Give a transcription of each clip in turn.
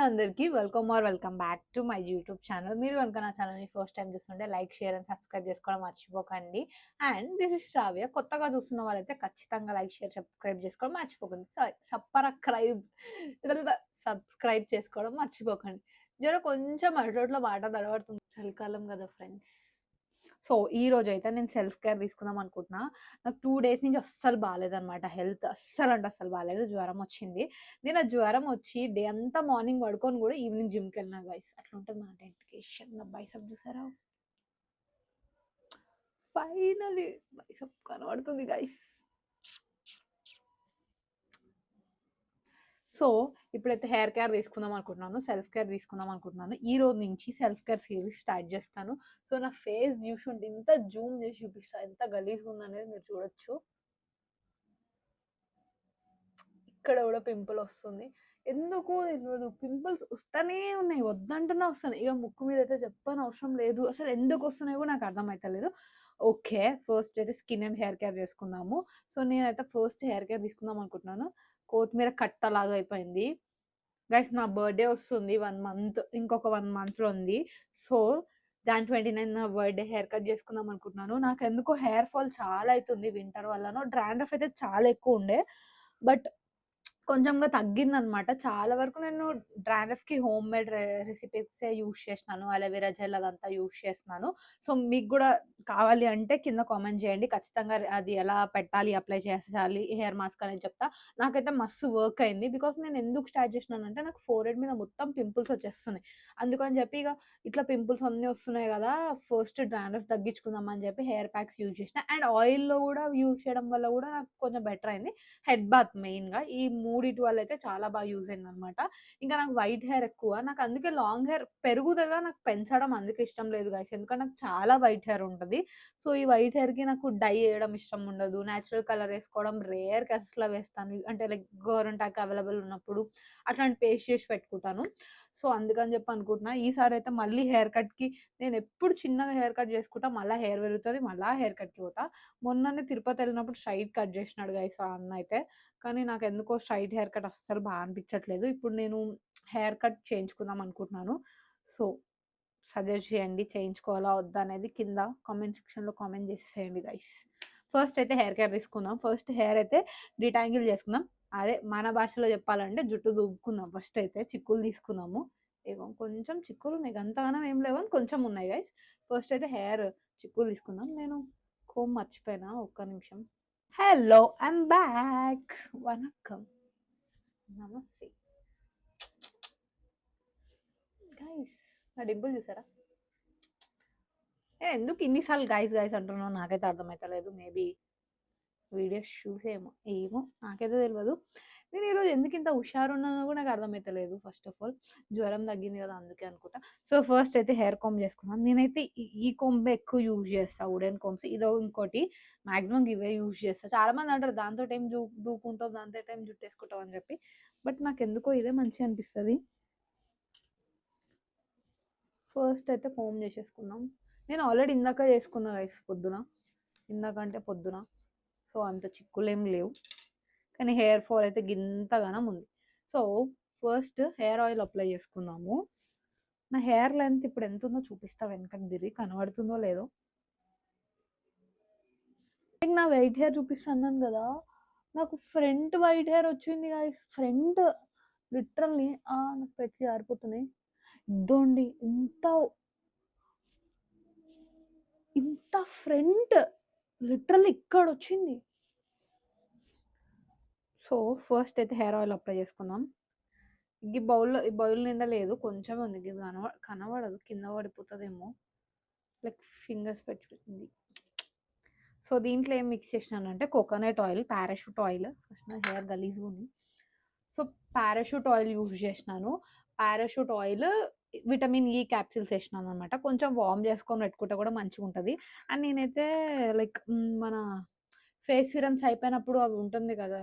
అందరికీ welcome back to my YouTube channel. మీరు కనుక నా ఛానల్ని ఫస్ట్ టైం చూస్తుంటే లైక్, షేర్ అండ్ సబ్స్క్రైబ్ చేసుకోవడం మర్చిపోకండి. అండ్ దిస్ ఇస్ శ్రావ్య. కొత్తగా చూస్తున్న వాళ్ళైతే ఖచ్చితంగా లైక్, షేర్, సబ్స్క్రైబ్ చేసుకోవడం మర్చిపోకండి. సబ్స్క్రైబ్ చేసుకోవడం మర్చిపోకండి. కొంచెం అటోట్లో మాట తడబడుతుంది, చలికాలం కదా ఫ్రెండ్స్. సో ఈ రోజు అయితే నేను సెల్ఫ్ కేర్ తీసుకుందాం అనుకుంటున్నా. నాకు 2 డేస్ నుంచి అస్సలు బాగాలేదనమాట. హెల్త్ అస్సలు బాగాలేదు. జ్వరం వచ్చింది. నేను ఆ జ్వరం వచ్చి డే అంతా మార్నింగ్ పడుకొని కూడా ఈవినింగ్ జిమ్కి వెళ్ళినా గైస్. అట్లా ఉంటుంది నా డెడికేషన్. నా బైసప్ చూసారా, ఫైనలీ బైసప్ కనబడుతుంది గైస్. సో ఇప్పుడైతే హెయిర్ కేర్ తీసుకుందాం అనుకుంటున్నాను, సెల్ఫ్ కేర్ తీసుకుందాం అనుకుంటున్నాను. ఈ రోజు నుంచి సెల్ఫ్ కేర్ సిరీస్ స్టార్ట్ చేస్తాను. సో నా ఫేస్ చూసుంటే ఇంత జూమ్ చేసి చూపిస్తా, ఎంత గలీజ్గా ఉందనేది మీరు చూడొచ్చు. ఇక్కడ కూడా పింపుల్ వస్తుంది. ఎందుకు తెలియదు, పింపుల్స్ వస్తూనే ఉన్నాయి, వద్దంటున్నా వస్తున్నాయి. ఇక ముక్కు మీద అయితే చెప్పని అవసరం లేదు. అసలు ఎందుకు వస్తున్నాయో కూడా నాకు అర్థమవుతలేదు. ఓకే, ఫస్ట్ అయితే స్కిన్ అండ్ హెయిర్ కేర్ చేసుకుందాము. సో నేనైతే ఫస్ట్ హెయిర్ కేర్ తీసుకుందాం అనుకుంటున్నాను. కొత్తిమీర కట్టలాగా అయిపోయింది గైస్. నా బర్త్డే వస్తుంది 1 మంత్, ఇంకొక 1 మంత్లో ఉంది. సో Jan 29 నా బర్త్డే హెయిర్ కట్ చేసుకుందాం అనుకుంటున్నాను. నాకు ఎందుకో హెయిర్ ఫాల్ చాలా అవుతుంది వింటర్ వల్లనో. డాండ్రఫ్ అయితే చాలా ఎక్కువ ఉండే, బట్ కొంచెంగా తగ్గిందనమాట. చాలా వరకు నేను డాండ్రఫ్‌కి హోమ్ మేడ్ రెసిపీసే యూజ్ చేసినాను. అలోవెరా జెల్ అదంతా యూజ్ చేస్తున్నాను. సో మీకు కూడా కావాలి అంటే కింద కామెంట్ చేయండి. ఖచ్చితంగా అది ఎలా పెట్టాలి, అప్లై చేసేయాలి హెయిర్ మాస్క్ అనేది చెప్తా. నాకైతే మస్తు వర్క్ అయింది. బికాజ్ నేను ఎందుకు స్టార్ట్ చేసినానంటే నాకు ఫోర్‌హెడ్ మీద మొత్తం పింపుల్స్ వచ్చేస్తున్నాయి. అందుకని చెప్పి ఇక ఇట్లా పింపుల్స్ అన్నీ వస్తున్నాయి కదా, ఫస్ట్ డాండ్రఫ్ తగ్గించుకుందాం అని చెప్పి హెయిర్ ప్యాక్స్ యూజ్ చేసిన. అండ్ ఆయిల్‌లో కూడా యూజ్ చేయడం వల్ల కూడా నాకు కొంచెం బెటర్ అయింది. హెడ్ బాత్ మెయిన్‌గా ఈ మూడిటి వల్ల అయితే చాలా బాగా యూజ్ అయిందనమాట. ఇంకా నాకు వైట్ హెయిర్ ఎక్కువ. నాకు అందుకే లాంగ్ హెయిర్ పెరుగుతదా, నాకు పెంచడం అందుకే ఇష్టం లేదు గైస్. ఎందుకంటే నాకు చాలా వైట్ హెయిర్ ఉంటది. సో ఈ వైట్ హెయిర్‌కి నాకు డై చేయడం ఇష్టం ఉండదు. నేచురల్ కలర్ వేసుకోవడం రేర్ కేసెస్‌లో వేస్తాను. అంటే లైక్ గోరింటాకు అవైలబుల్ ఉన్నప్పుడు అట్లాంటి పేస్ట్ చేసి పెట్టుకుంటాను. సో అందుకని చెప్పి అనుకుంటున్నా ఈసారి అయితే మళ్ళీ హెయిర్ కట్‌కి నేను ఎప్పుడు చిన్నగా హెయిర్ కట్ చేసుకుంటా, మళ్ళా హెయిర్ పెరుగుతది, మళ్ళా హెయిర్ కట్‌కి పోతా. మొన్ననే తిరుపతి వెళ్ళినప్పుడు స్ట్రైట్ కట్ చేసినాడు గైస్ ఆ అన్న అయితే. కానీ నాకెందుకో స్ట్రైట్ హెయిర్ కట్ అస్సలు బాగా అనిపించట్లేదు. ఇప్పుడు నేను హెయిర్ కట్ చేయించుకుందాం అనుకుంటున్నాను. సో సజెస్ట్ చేయండి, చేయించుకోవాలా వద్దా అనేది కింద కామెంట్ సెక్షన్‌లో కామెంట్ చేసేసేయండి గైస్. ఫస్ట్ అయితే హెయిర్ కేర్ తీసుకుందాం. ఫస్ట్ హెయిర్ అయితే డిటాంగిల్ చేసుకుందాం. అదే మన భాషలో చెప్పాలంటే జుట్టు దువ్వుకుందాం. ఫస్ట్ అయితే చిక్కులు తీసుకుందాము. ఇగో కొంచెం చిక్కులు ఉన్నాయి, అంతగానం ఏం లేవు కానీ కొంచెం ఉన్నాయి గైస్. ఫస్ట్ అయితే హెయిర్ చిక్కులు తీసుకుందాం. నేను కోమ్ మర్చిపోయినా, ఒక్క నిమిషం. Hello, I'm back. వనక్కం, నమస్తే గైస్. నా డింపుల్ చూసారా? ఎందుకు ఇన్నిసార్లు గైస్ గైస్ అంటున్నావు నాకైతే అర్థమవుతలేదు. మేబీ వీడియోస్ చూసేమో, ఏమో నాకైతే తెలియదు. నేను ఈరోజు ఎందుకు ఇంత హుషారున్నానో కూడా నాకు అర్థమవుతలేదు. ఫస్ట్ ఆఫ్ ఆల్ జ్వరం తగ్గింది కదా అందుకే అనుకుంటా. సో ఫస్ట్ అయితే హెయిర్ కాంబ్ చేసుకుందాం. నేనైతే ఈ కాంబ్ ఎక్కువ యూజ్ చేస్తా, వుడెన్ కాంబ్స్. ఇదో ఇంకోటి మాక్సిమం ఇవే యూజ్ చేస్తా. చాలా మంది అంటారు దాంతో టైం దూకుంటావు, దాంతో టైం జుట్టేసుకుంటావు అని చెప్పి, బట్ నాకు ఎందుకో ఇదే మంచిగా అనిపిస్తుంది. ఫస్ట్ అయితే కాంబ్ చేసేసుకుందాం. నేను ఆల్రెడీ ఇందాక చేసుకున్నా రైస్ పొద్దున, ఇందాకంటే పొద్దున. సో అంత చిక్కులేం లేవు, కానీ హెయిర్ ఫాల్ అయితే గింతగానం ఉంది. So first hair oil apply చేసుకుందాము. నా హెయిర్ లెంత్ ఇప్పుడు ఎంత ఉందో చూపిస్తా, వెనకకి తిరిగి కనబడుతుందో లేదో. నా వైట్ హెయిర్ చూపిస్తాను కదా, నాకు ఫ్రంట్ వైట్ హెయిర్ వచ్చింది గాయ్స్. ఫ్రంట్ లిటరల్లీ నాకు పెట్టి జారిపోతున్నాయి. ఇద్దోండి ఇంత ఫ్రంట్ లిటరల్లీ ఇక్కడ వచ్చింది. సో ఫస్ట్ అయితే హెయిర్ ఆయిల్ అప్లై చేసుకుందాం. ఈ బౌల్ నిండా లేదు, కొంచెం ఉంది. ఇది కనబడదు, కింద పడిపోతుందేమో. లైక్ ఫింగర్స్ పెట్టింది. సో దీంట్లో ఏం మిక్స్ చేసినానంటే coconut oil, Parachute oil. First నా హెయిర్ గలీజ్గా ఉంది. సో పారాషూట్ ఆయిల్ యూజ్ చేసినాను. Parachute oil vitamin E capsules వేసినాను అనమాట. కొంచెం వార్మ్ చేసుకొని పెట్టుకుంటే కూడా మంచిగా ఉంటుంది. అండ్ నేనైతే లైక్ మన ఫేస్ సిరమ్స్ అయిపోయినప్పుడు అవి ఉంటుంది కదా,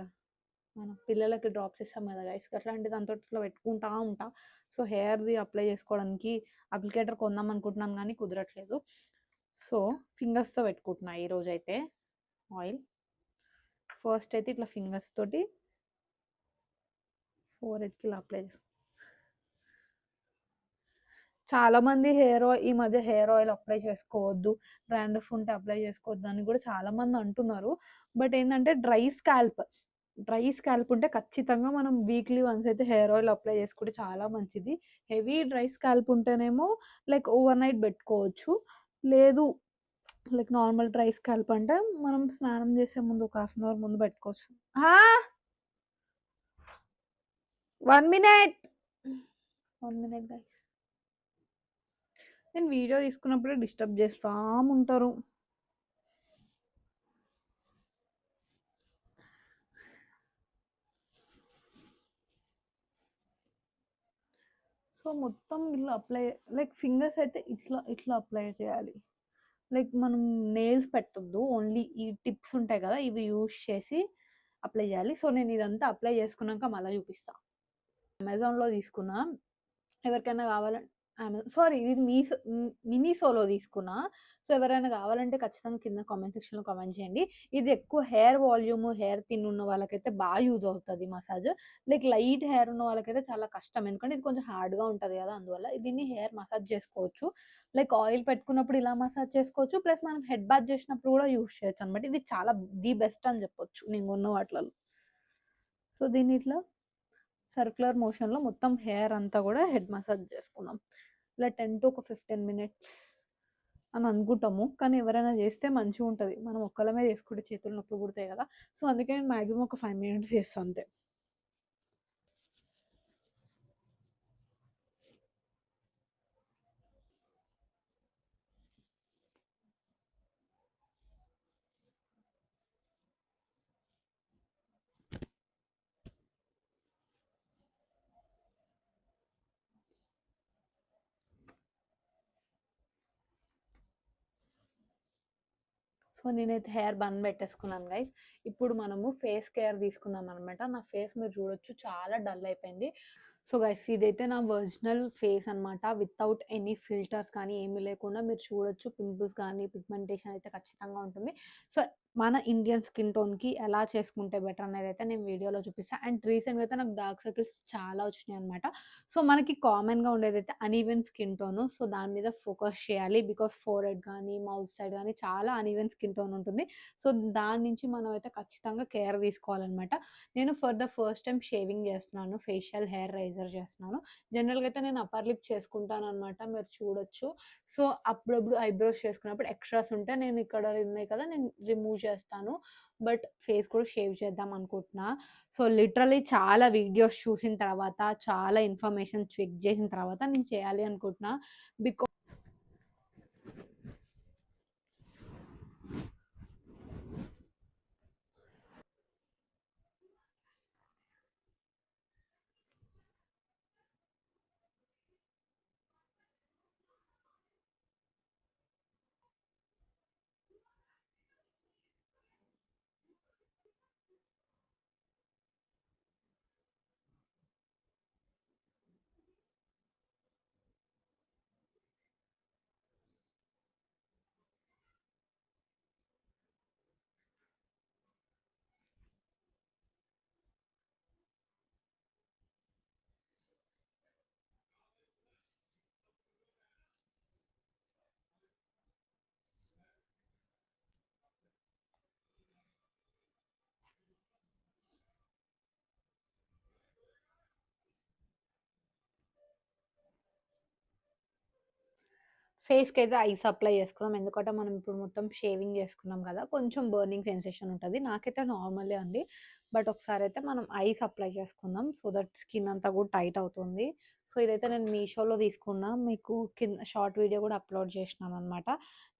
మన పిల్లలకి డ్రాప్స్ ఇస్తాం కదా గైస్, అట్లాంటి దాంతో ఇట్లా పెట్టుకుంటా ఉంటా. సో హెయిర్ది అప్లై చేసుకోవడానికి అప్లికేటర్ కొందాం అనుకుంటున్నాను కానీ కుదరట్లేదు. సో ఫింగర్స్తో పెట్టుకుంటున్నా ఈరోజు అయితే ఆయిల్. ఫస్ట్ అయితే ఇట్లా ఫింగర్స్ తోటి ఫోర్హెడ్కి ఇలా అప్లై చేస్తాను. చాలామంది హెయిర్ ఆయిల్ ఈ మధ్య హెయిర్ ఆయిల్ అప్లై చేసుకోవద్దు. డాండ్రఫ్ ఉంటే అప్లై చేసుకోవద్దు అని కూడా చాలామంది అంటున్నారు. బట్ ఏందంటే డ్రై స్కాల్ప్ ఉంటే ఖచ్చితంగా మనం వీక్లీ వన్స్ అయితే హెయిర్ ఆయిల్ అప్లై చేసుకుంటే చాలా మంచిది. హెవీ డ్రై స్కాల్ప్ ఉంటేనేమో లైక్ ఓవర్ నైట్ పెట్టుకోవచ్చు. లేదు లైక్ నార్మల్ డ్రై స్కాల్ప్ అంటే మనం స్నానం చేసే ముందు ఒక హాఫ్ అన్ అవర్ ముందు పెట్టుకోవచ్చు. 1 మినిట్ 1 మినిట్ గైస్. నేను వీడియో తీసుకున్నప్పుడే డిస్టర్బ్ చేస్తా ఉంటారు. సో మొత్తం ఇట్లా అప్లై లైక్ ఫింగర్స్ అయితే ఇట్లా ఇట్లా అప్లై చేయాలి. లైక్ మనం నెయిల్స్ పెట్టొద్దు. ఓన్లీ ఈ టిప్స్ ఉంటాయి కదా, ఇవి యూజ్ చేసి అప్లై చేయాలి. సో నేను ఇదంతా అప్లై చేసుకున్నాక మళ్ళీ చూపిస్తా. అమెజాన్లో తీసుకున్నా. ఎవరికైనా కావాలంటే సారీ, ఇది మినీసోలో తీసుకున్నా. సో ఎవరైనా కావాలంటే ఖచ్చితంగా కింద కామెంట్ సెక్షన్లో కామెంట్ చేయండి. ఇది ఎక్కువ హెయిర్ వాల్యూమ్, హెయిర్ థిన్ ఉన్న వాళ్ళకైతే బాగా యూజ్ అవుతుంది మసాజ్. లైక్ లైట్ హెయిర్ ఉన్న వాళ్ళకైతే చాలా కష్టం, ఎందుకంటే ఇది కొంచెం హార్డ్గా ఉంటుంది కదా, అందువల్ల దీన్ని హెయిర్ మసాజ్ చేసుకోవచ్చు. లైక్ ఆయిల్ పెట్టుకున్నప్పుడు ఇలా మసాజ్ చేసుకోవచ్చు, ప్లస్ మనం హెడ్ బాత్ చేసినప్పుడు కూడా యూజ్ చేయొచ్చు అనమాట. ఇది చాలా ది బెస్ట్ అని చెప్పొచ్చు నేను కొన్న వాటిలలో. సో దీన్ని ఇట్లా సర్క్యులర్ మోషన్‌లో మొత్తం హెయిర్ అంతా కూడా హెడ్ మసాజ్ చేసుకుందాం. ఇలా 10 to 15 మినిట్స్ అని అనుకుంటాము. కానీ ఎవరైనా చేస్తే మంచిగా ఉంటది. మనం ఒక్కళ్ళమే చేసుకుంటే చేతులు నొప్పి పుడతాయి కదా! సో అందుకే నేను మాక్సిమం ఒక 5 మినిట్స్ చేస్తా అంతే. సో నేనైతే హెయిర్ బన్ పెట్టేసుకున్నాను గైస్. ఇప్పుడు మనము ఫేస్ కేర్ తీసుకుందాం అనమాట. నా ఫేస్ మీరు చూడొచ్చు చాలా డల్ అయిపోయింది. సో గైస్ ఇదైతే నా ఒరిజినల్ ఫేస్ అనమాట. వితౌట్ ఎనీ ఫిల్టర్స్ కానీ ఏమీ లేకుండా మీరు చూడొచ్చు. పింపుల్స్ కానీ పిగ్మెంటేషన్ అయితే ఖచ్చితంగా ఉంటుంది. సో మన ఇండియన్ స్కిన్ టోన్‌కి ఎలా చేసుకుంటే బెటర్ అనేదైతే నేను వీడియోలో చూపిస్తా. అండ్ రీసెంట్‌గా అయితే నాకు డార్క్ సర్కిల్స్ చాలా వచ్చినాయి అనమాట. సో మనకి కామన్‌గా ఉండేదైతే అన్‌ఈవెన్ స్కిన్ టోను. సో దాని మీద ఫోకస్ చేయాలి. బికాజ్ ఫోర్‌హెడ్ గానీ, మౌత్ సైడ్ గానీ చాలా అన్‌ఈవెన్ స్కిన్ టోన్ ఉంటుంది. సో దాని నుంచి మనం అయితే ఖచ్చితంగా కేర్ తీసుకోవాలనమాట. నేను for the first time shaving చేస్తున్నాను. ఫేషియల్ హెయిర్ రైజర్ చేస్తున్నాను. జనరల్‌గా అయితే నేను అప్పర్ లిప్ చేసుకుంటాననమాట. మీరు చూడొచ్చు. సో అప్పుడప్పుడు ఐబ్రోస్ చేసుకున్నప్పుడు ఎక్స్ట్రాస్ ఉంటే నేను ఇక్కడ ఉన్నాయి కదా, నేను రిమూవ్ చేస్తాను. బట్ ఫేస్ కూడా షేవ్ చేద్దాం అనుకుంటున్నా. సో లిటరల్లీ చాలా వీడియోస్ చూసిన తర్వాత, చాలా ఇన్ఫర్మేషన్ చెక్ చేసిన తర్వాత నేను చేయాలి అనుకుంటున్నా. బికా ఫేస్‌కి అయితే ఐస్ అప్లై చేసుకుందాం. ఎందుకంటే మనం ఇప్పుడు మొత్తం షేవింగ్ చేసుకున్నాం కదా, కొంచెం బర్నింగ్ సెన్సేషన్ ఉంటది. నాకైతే నార్మలే ఉంది. బట్ ఒకసారి అయితే మనం ఐస్ అప్లై చేసుకుందాం. సో దట్ స్కిన్ అంతా కూడా టైట్ అవుతుంది. సో ఇదైతే నేను మీషోలో తీసుకున్నా. మీకు కింద షార్ట్ వీడియో కూడా అప్లోడ్ చేసినాననమాట.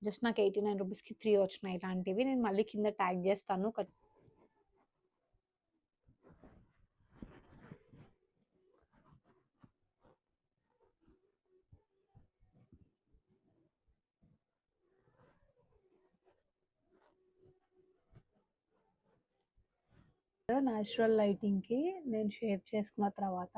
జస్ట్ నాకు ₹89కి 3 వచ్చినాయి ఇలాంటివి. నేను మళ్ళీ కింద ట్యాగ్ చేస్తాను. న్యాచురల్ లైటింగ్‌కి నేను షేవ్ చేసుకున్న తర్వాత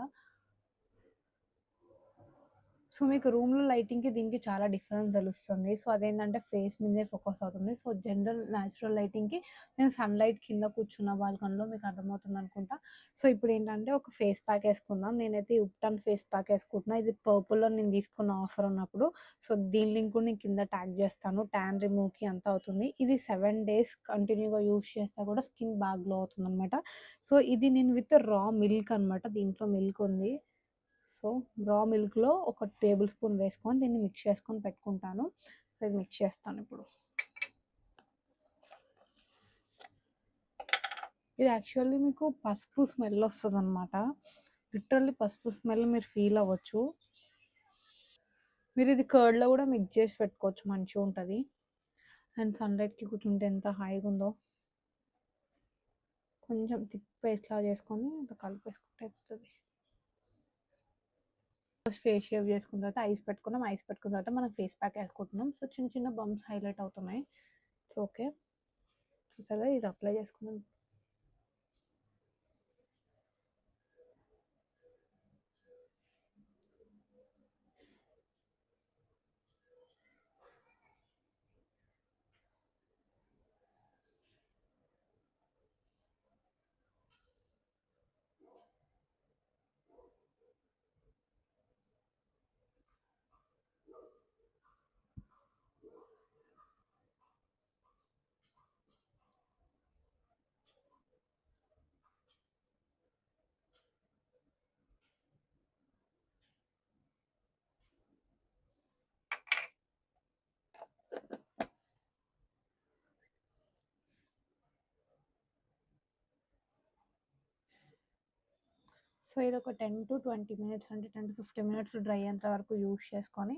సో, మీకు రూమ్‌లో లైటింగ్‌కి దీనికి చాలా డిఫరెన్స్ తెలుస్తుంది. సో, అదేంటంటే ఫేస్ మీదే ఫోకస్ అవుతుంది. సో, జనరల్ న్యాచురల్ లైటింగ్‌కి నేను సన్‌లైట్ కింద కూర్చున్న బాల్కనీలో మీకు అర్థమవుతుందనుకుంటా. సో, ఇప్పుడేంటంటే ఒక ఫేస్ ప్యాక్ ఏసుకుందాం. నేనైతే ఉప్టన్ ఫేస్ ప్యాక్ ఏసుకుంటున్నా. ఇది పర్పుల్‌లో నేను తీసుకున్న ఆఫర్ ఉన్నప్పుడు. సో, దీని లింక్ కూడా నేను కింద ట్యాగ్ చేస్తాను. ట్యాన్ రిమూవ్‌కి అంతా అవుతుంది. ఇది 7 డేస్ కంటిన్యూ‌గా యూజ్ చేస్తే కూడా స్కిన్ బాగా గ్లో అవుతుందనమాట. సో, ఇది నేను విత్ రా మిల్క్ అనమాట. దీంట్లో మిల్క్ ఉంది. సో, రా మిల్క్‌లో ఒక టేబుల్ స్పూన్ వేసుకొని దీన్ని మిక్స్ చేసుకొని పెట్టుకుంటాను. సో, ఇది మిక్స్ చేస్తానిప్పుడు. ఇది యాక్చువల్లీ మీకు పసుపు స్మెల్ వస్తదనమాట. లిటరల్లీ పసుపు స్మెల్ మీరు ఫీల్ అవ్వచ్చు. మీరు ఇది కర్డ్‌లో కూడా మిక్స్ చేసి పెట్టుకోవచ్చు మంచిగుంటది. అండ్ సన్‌లైట్‌కి కూర్చుంటే ఎంత హాయిగుందో. కొంచెం థిక్ పేస్ట్‌లాగా చేసుకొని ఇట్లా కలిపేసుకుంటే అయిపోతది. ఫస్ట్ ఫేస్ షేవ్ చేసుకున్న తర్వాత ఐస్ పెట్టుకున్నాం. ఐస్ పెట్టుకున్న తర్వాత మనం ఫేస్ ప్యాక్ ఏసుకుంటున్నాం. సో, చిన్న చిన్న బంప్స్ హైలైట్ అవుతున్నాయి. So, okay. చూసారా ఇది అప్లై చేసుకున్నాం. సో, ఇదొక 10-20 మినిట్స్ అంటే 10-15 మినిట్స్ డ్రై అయ్యేంత వరకు యూజ్ చేసుకొని,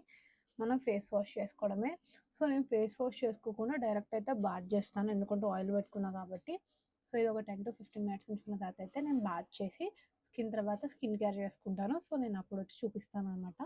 మనం ఫేస్ వాష్ చేసుకోవడమే. సో, నేను ఫేస్ వాష్ చేసుకోకుండా డైరెక్ట్ అయితే బాత్ చేస్తాను. ఎందుకంటే ఆయిల్ పెట్టుకున్నా కాబట్టి. సో, ఇదొక 10-15 మినిట్స్ ఉంచుకున్న తర్వాత అయితే నేను బాత్ చేసి, తర్వాత స్కిన్ కేర్ చేసుకుంటాను. సో, నేను అప్పుడొచ్చి చూపిస్తాననమాట.